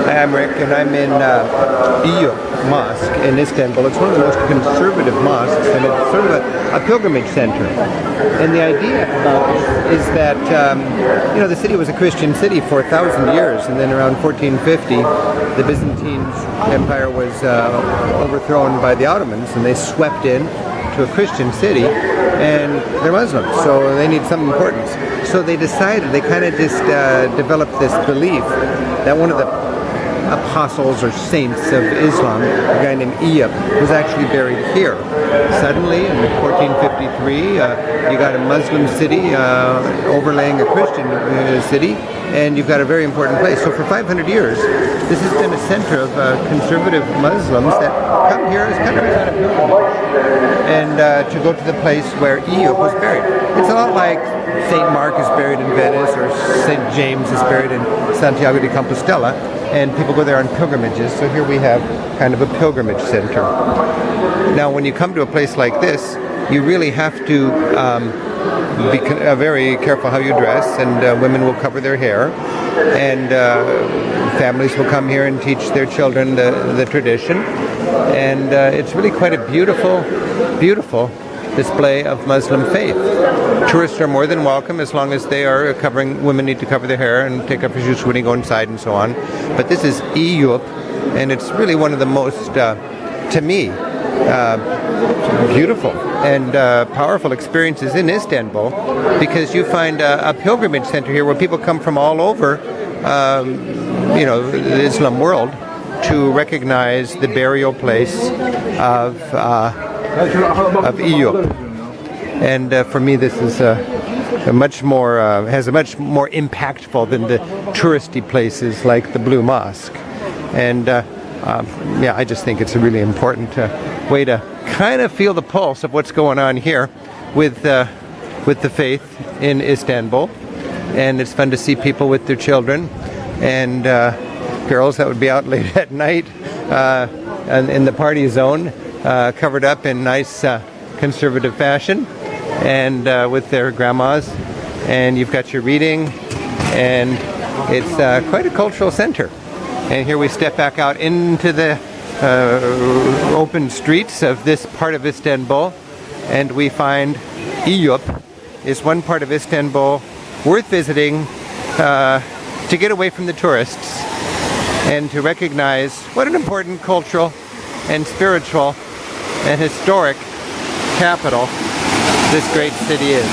I'm Rick, and I'm in Ayyub Mosque in Istanbul. It's one of the most conservative mosques, and it's sort of a pilgrimage center. And the idea is that, the city was a Christian city for 1,000 years, and then around 1450, the Byzantine Empire was overthrown by the Ottomans, and they swept in to a Christian city, and they're Muslims, so they need something important. So they decided, they kind of just developed this belief that one of the apostles or saints of Islam, a guy named Eyüp, was actually buried here. Suddenly, in 1453, you got a Muslim city overlaying a Christian city, and you've got a very important place. So for 500 years, this has been a center of conservative Muslims that come here as kind of a pilgrimage, and to go to the place where Eyüp was buried. It's a lot like St. Mark is buried in Venice, or St. James is buried in Santiago de Compostela, and people go there on pilgrimages. So here we have kind of a pilgrimage center. Now, when you come to a place like this, you really have to be very careful how you dress, and women will cover their hair, and families will come here and teach their children the tradition, and it's really quite a beautiful display of Muslim faith. Tourists are more than welcome as long as they are covering. Women need to cover their hair and take off your shoes when you go inside and so on. But this is Eyüp, and it's really one of the most, to me, beautiful and powerful experiences in Istanbul, because you find a pilgrimage center here where people come from all over, the Islam world, to recognize the burial place of Eyüp. And for me, this is has a much more impactful than the touristy places like the Blue Mosque. And I just think it's a really important way to kind of feel the pulse of what's going on here with the faith in Istanbul. And it's fun to see people with their children and girls that would be out late at night and in the party zone, covered up in nice conservative fashion, and with their grandmas. And you've got your reading, and it's quite a cultural center. And here we step back out into the open streets of this part of Istanbul, and we find Eyüp is one part of Istanbul worth visiting to get away from the tourists and to recognize what an important cultural and spiritual and historic capital this great city is.